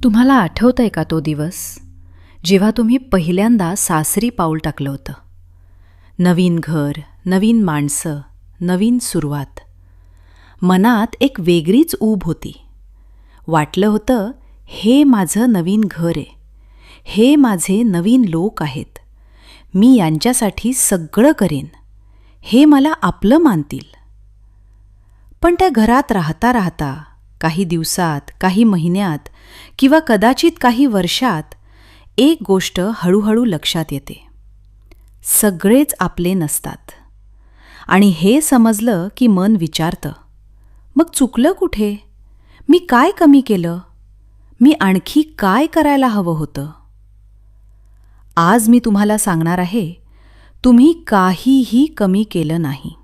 तुम्हाला आठवतंय का तो दिवस जेव्हा तुम्ही पहिल्यांदा सासरी पाऊल टाकलं होतं? नवीन घर, नवीन माणसं, नवीन सुरुवात. मनात एक वेगळीच ऊब होती. वाटलं होतं, हे माझं नवीन घर आहे, हे माझे नवीन लोक आहेत, मी यांच्यासाठी सगळं करेन, हे मला आपलं मानतील. पण त्या घरात राहता राहता काही दिवसात, काही महिन्यात किंवा कदाचित काही वर्षात एक गोष्ट हळूहळू लक्षात येते. सगळेच आपले नसतात. आणि हे समजलं की मन विचारतं, मग चुकलं कुठे? मी काय कमी केलं? मी आणखी काय करायला हवं होतं? आज मी तुम्हाला सांगणार आहे, तुम्ही काहीही कमी केलं नाही.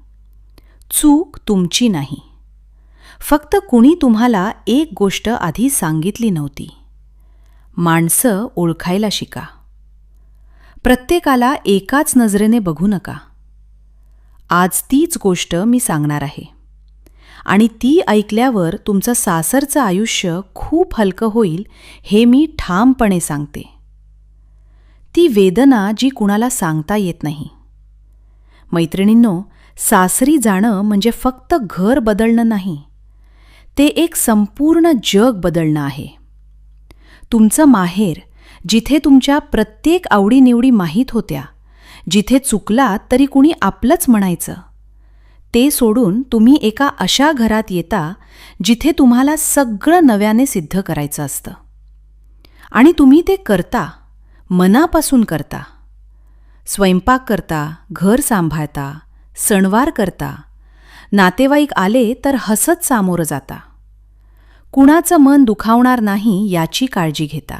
चूक तुमची नाही. फक्त कुणी तुम्हाला एक गोष्ट आधी सांगितली नव्हती. माणसं ओळखायला शिका. प्रत्येकाला एकाच नजरेने बघू नका. आज तीच गोष्ट मी सांगणार आहे. आणि ती ऐकल्यावर तुमचं सासरचं आयुष्य खूप हलकं होईल हे मी ठामपणे सांगते. ती वेदना जी कुणाला सांगता येत नाही. मैत्रिणींनो, सासरी जाणं म्हणजे फक्त घर बदलणं नाही, ते एक संपूर्ण जग बदलणं आहे. तुमचं माहेर, जिथे तुमच्या प्रत्येक आवडीनिवडी माहीत होत्या, जिथे चुकलात तरी कुणी आपलंच म्हणायचं, ते सोडून तुम्ही एका अशा घरात येता जिथे तुम्हाला सगळं नव्याने सिद्ध करायचं असतं. आणि तुम्ही ते करता, मनापासून करता. स्वयंपाक करता, घर सांभाळता, सणवार करता, नातेवाईक आले तर हसत सामोरं जाता. कुणाचं मन दुखावणार नाही याची काळजी घेता.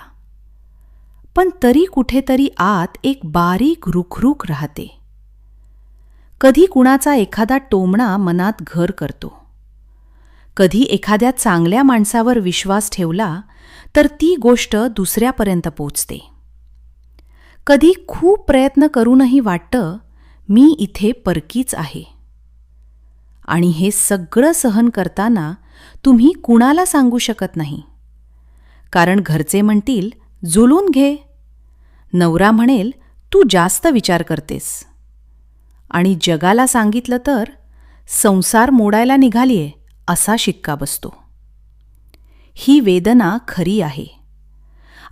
पण तरी कुठेतरी आत एक बारीक रुखरुख राहते. कधी कुणाचा एखादा टोमणा मनात घर करतो. कधी एखाद्या चांगल्या माणसावर विश्वास ठेवला तर ती गोष्ट दुसऱ्यापर्यंत पोचते. कधी खूप प्रयत्न करूनही वाटतं, मी इथे परकीच आहे. आणि हे सगळं सहन करताना तुम्ही कुणाला सांगू शकत नाही. कारण घरचे म्हणतील, जुलून घे. नवरा म्हणेल, तू जास्त विचार करतेस. आणि जगाला सांगितलं तर संसार मोडायला निघालीये असा शिक्का बसतो. ही वेदना खरी आहे.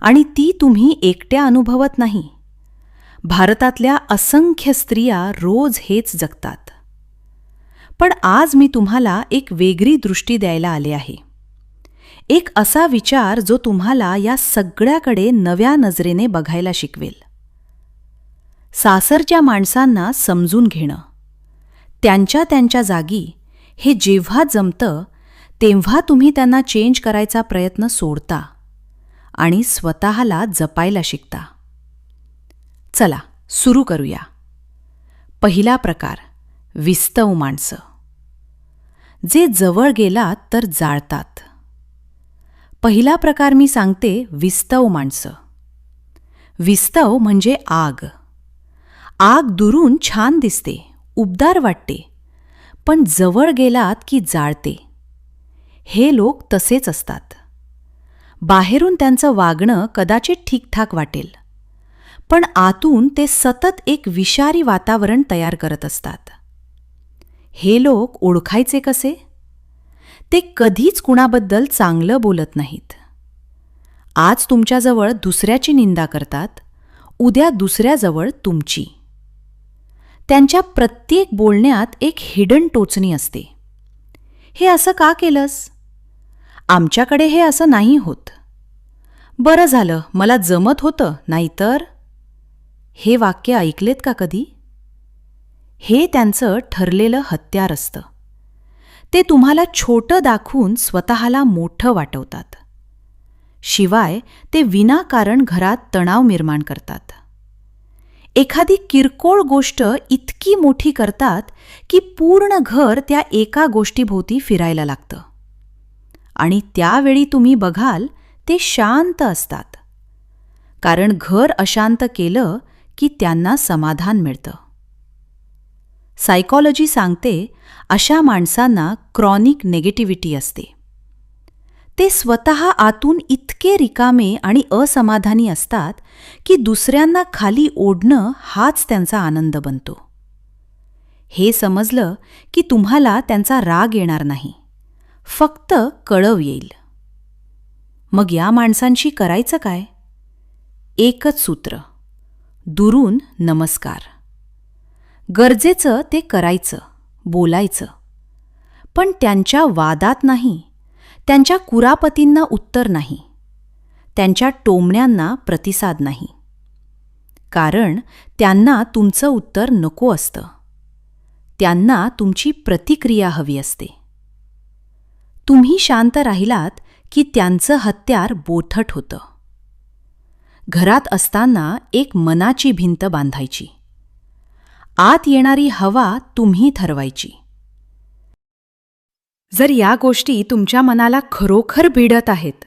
आणि ती तुम्ही एकट्या अनुभवत नाही. भारतातल्या असंख्य स्त्रिया रोज हेच जगतात. पण आज मी तुम्हाला एक वेगळी दृष्टी द्यायला आले आहे. एक असा विचार जो तुम्हाला या सगळ्याकडे नव्या नजरेने बघायला शिकवेल. सासरच्या माणसांना समजून घेणं, त्यांच्या त्यांच्या जागी हे जेव्हा जमतं तेव्हा तुम्ही त्यांना चेंज करायचा प्रयत्न सोडता आणि स्वतःला जपायला शिकता. चला सुरू करूया. पहिला प्रकार, विस्तव माणसं. जे जवळ गेलात तर जाळतात. पहिला प्रकार मी सांगते, विस्तव माणसं. विस्तव म्हणजे आग. आग दुरून छान दिसते, उबदार वाटते, पण जवळ गेलात की जाळते. हे लोक तसेच असतात. बाहेरून त्यांचं वागणं कदाचित ठीकठाक वाटेल, पण आतून ते सतत एक विषारी वातावरण तयार करत असतात. हे लोक ओळखायचे कसे? ते कधीच कुणाबद्दल चांगलं बोलत नाहीत. आज तुमच्याजवळ दुसऱ्याची निंदा करतात, उद्या दुसऱ्याजवळ तुमची. त्यांच्या प्रत्येक बोलण्यात एक हिडन टोचणी असते. हे असं का केलंस? आमच्याकडे हे असं नाही होत. बरं झालं, मला जमत होतं, नाहीतर. हे वाक्य ऐकलेत का कधी? हे त्यांचं ठरलेलं हत्यार असतं. ते तुम्हाला छोटं दाखवून स्वतःला मोठं वाटवतात. शिवाय ते विनाकारण घरात तणाव निर्माण करतात. एखादी किरकोळ गोष्ट इतकी मोठी करतात की पूर्ण घर त्या एका गोष्टीभोवती फिरायला लागतं. आणि त्यावेळी तुम्ही बघाल ते शांत असतात. कारण घर अशांत केलं की त्यांना समाधान मिळतं. सायकॉलॉजी सांगते, अशा माणसांना क्रॉनिक निगेटिव्हिटी असते. ते स्वतः आतून इतके रिकामे आणि असमाधानी असतात की दुसऱ्यांना खाली ओढणं हाच त्यांचा आनंद बनतो. हे समजलं की तुम्हाला त्यांचा राग येणार नाही, फक्त कळव येईल. मग या माणसांशी करायचं काय? एकच सूत्र, दुरून नमस्कार. गरजेचं ते करायचं, बोलायचं, पण त्यांच्या वादात नाही, त्यांच्या कुरापतींना उत्तर नाही, त्यांच्या टोमण्यांना प्रतिसाद नाही. कारण त्यांना तुमचं उत्तर नको असतं, त्यांना तुमची प्रतिक्रिया हवी असते. तुम्ही शांत राहिलात की त्यांचं हत्यार बोथट होतं. घरात असताना एक मनाची भिंत बांधायची. आत येणारी हवा तुम्ही ठरवायची. जर या गोष्टी तुमच्या मनाला खरोखर भिडत आहेत,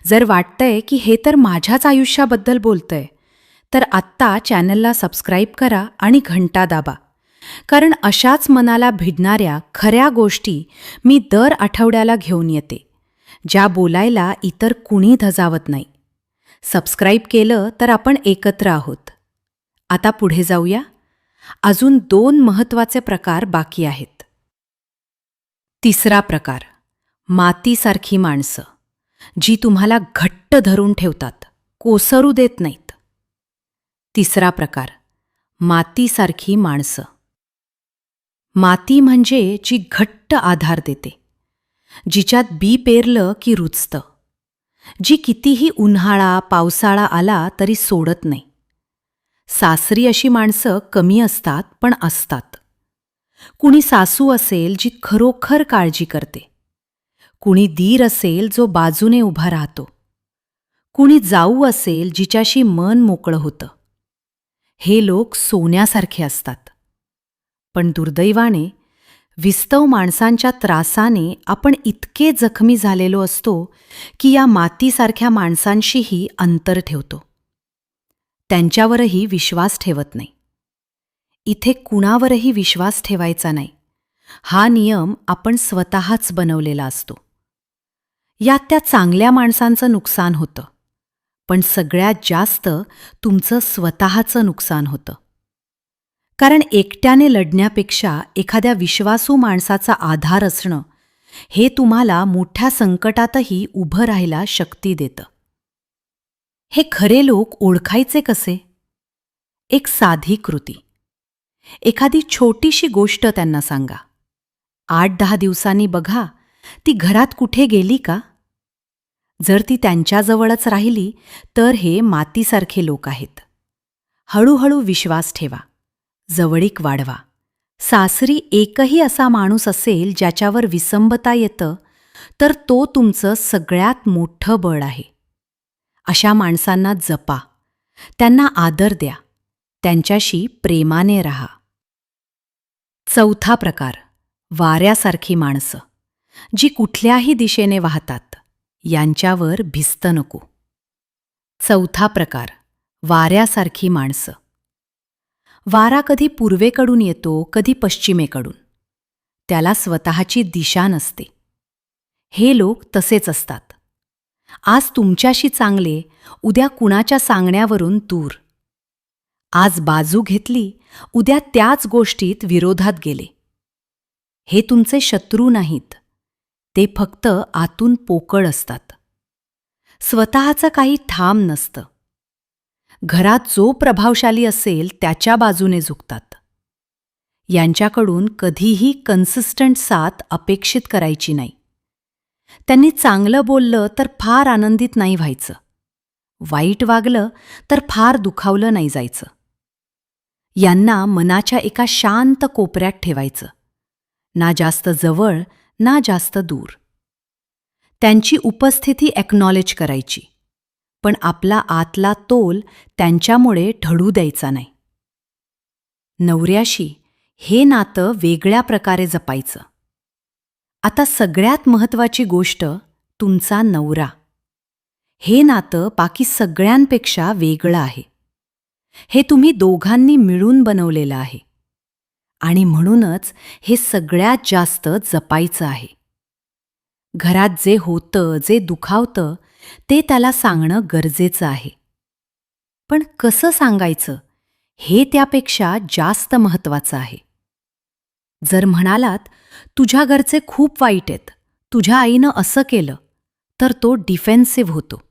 जर वाटतंय की हे तर माझ्याच आयुष्याबद्दल बोलतंय, तर आत्ता चॅनलला सबस्क्राईब करा आणि घंटा दाबा. कारण अशाच मनाला भिडणाऱ्या खऱ्या गोष्टी मी दर आठवड्याला घेऊन येते, ज्या बोलायला इतर कुणी धजावत नाही. सबस्क्राईब केलं तर आपण एकत्र आहोत. आता पुढे जाऊया. अजून 2 महत्त्वाचे प्रकार बाकी आहेत. तिसरा प्रकार, मातीसारखी माणसं, जी तुम्हाला घट्ट धरून ठेवतात, कोसरू देत नाहीत. तिसरा प्रकार, मातीसारखी माणसं. माती म्हणजे जी घट्ट आधार देते, जिच्यात बी पेरलं की रुजतं, जी कितीही उन्हाळा पावसाळा आला तरी सोडत नाही. सासरी अशी माणसं कमी असतात, पण असतात. कुणी सासू असेल जी खरोखर काळजी करते, कुणी दीर असेल जो बाजूने उभा राहतो, कुणी जाऊ असेल जिच्याशी मन मोकळं होतं. हे लोक सोन्यासारखे असतात. पण दुर्दैवाने विस्तव माणसांच्या त्रासाने आपण इतके जखमी झालेलो असतो की या मातीसारख्या माणसांशीही अंतर ठेवतो. त्यांच्यावरही विश्वास ठेवत नाही. इथे कुणावरही विश्वास ठेवायचा नाही, हा नियम आपण स्वतःच बनवलेला असतो. यात त्या चांगल्या माणसांचं नुकसान होतं, पण सगळ्यात जास्त तुमचं स्वतःचं नुकसान होतं. कारण एकट्याने लढण्यापेक्षा एखाद्या विश्वासू माणसाचा आधार असणं हे तुम्हाला मोठ्या संकटातही उभं राहायला शक्ती देतं. हे खरे लोक ओळखायचे कसे? एक साधी कृती. एखादी छोटीशी गोष्ट त्यांना सांगा. 8-10 दिवसांनी बघा ती घरात कुठे गेली का? जर ती त्यांच्याजवळच राहिली तर हे मातीसारखे लोक आहेत. हळूहळू विश्वास ठेवा, जवळीक वाढवा. सासरी एकही असा माणूस असेल ज्याच्यावर विसंबता येतं, तर तो तुमचं सगळ्यात मोठं बळ आहे. अशा माणसांना जपा, त्यांना आदर द्या, त्यांच्याशी प्रेमाने राहा. चौथा प्रकार, वाऱ्यासारखी माणसं, जी कुठल्याही दिशेने वाहतात, यांच्यावर भिस्त नको. चौथा प्रकार, वाऱ्यासारखी माणसं. वारा कधी पूर्वेकडून येतो, कधी पश्चिमेकडून. त्याला स्वतःची दिशा नसते. हे लोक तसेच असतात. आज तुमच्याशी चांगले, उद्या कुणाच्या सांगण्यावरून दूर. आज बाजू घेतली, उद्या त्याच गोष्टीत विरोधात गेले. हे तुमचे शत्रू नाहीत, ते फक्त आतून पोकळ असतात. स्वतःचं काही ठाम नसतं. घरात जो प्रभावशाली असेल त्याच्या बाजूने झुकतात. यांच्याकडून कधीही कन्सिस्टंट साथ अपेक्षित करायची नाही. त्यांनी चांगलं बोललं तर फार आनंदित नाही व्हायचं, वाईट वागलं तर फार दुखावलं नाही जायचं. यांना मनाच्या एका शांत कोपऱ्यात ठेवायचं, ना जास्त जवळ ना जास्त दूर. त्यांची उपस्थिती एक्नॉलेज करायची, पण आपला आतला तोल त्यांच्यामुळे ढळू द्यायचा नाही. नवऱ्याशी हे नातं वेगळ्या प्रकारे जपायचं. आता सगळ्यात महत्त्वाची गोष्ट, तुमचा नवरा. हे नातं बाकी सगळ्यांपेक्षा वेगळं आहे. हे तुम्ही दोघांनी मिळून बनवलेलं आहे आणि म्हणूनच हे सगळ्यात जास्त जपायचं आहे. घरात जे होतं, जे दुखावतं, ते त्याला सांगणं गरजेचं आहे. पण कसं सांगायचं, हे त्यापेक्षा जास्त महत्त्वाचं आहे. जर म्हणालात, तुझ्या घरचे खूप वाईट आहेत, तुझ्या आईनं असं केलं, तर तो डिफेन्सिव्ह होतो.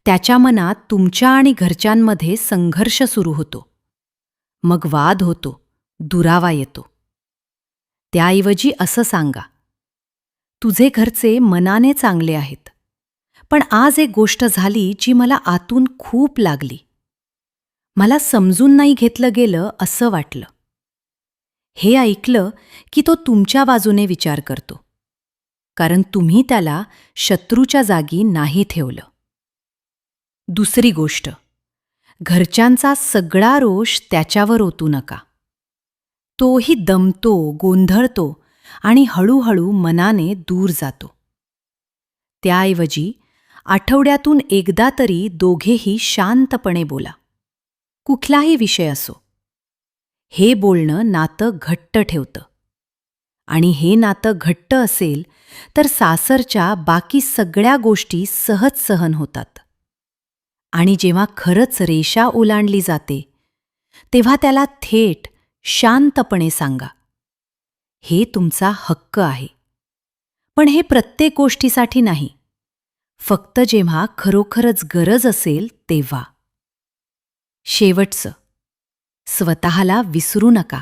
त्याच्या मनात तुमच्या आणि घरच्यांमध्ये संघर्ष सुरू होतो. मग वाद होतो, दुरावा येतो. त्याऐवजी असं सांगा, तुझे घरचे मनाने चांगले आहेत, पण आज एक गोष्ट झाली जी मला आतून खूप लागली. मला समजून नाही घेतलं गेलं असं वाटलं. हे ऐकलं की तो तुमच्या बाजूने विचार करतो, कारण तुम्ही त्याला शत्रूच्या जागी नाही ठेवलं. दुसरी गोष्ट, घरच्यांचा सगळा रोष त्याच्यावर ओतू नका. तोही दमतो, गोंधळतो आणि हळूहळू मनाने दूर जातो. त्याऐवजी आठवड्यातून एकदा तरी दोघेही शांतपणे बोला. कुठलाही विषय असो. हे बोलणं नातं घट्ट ठेवतं. आणि हे नातं घट्ट असेल तर सासरच्या बाकी सगळ्या गोष्टी सहज सहन होतात. आणि जेव्हा खरंच रेषा ओलांडली जाते, तेव्हा त्याला थेट, शांतपणे सांगा. हे तुमचा हक्क आहे. पण हे प्रत्येक गोष्टीसाठी नाही. फक्त जेव्हा खरोखरच गरज असेल तेव्हा. शेवटचं, स्वतःला विसरू नका.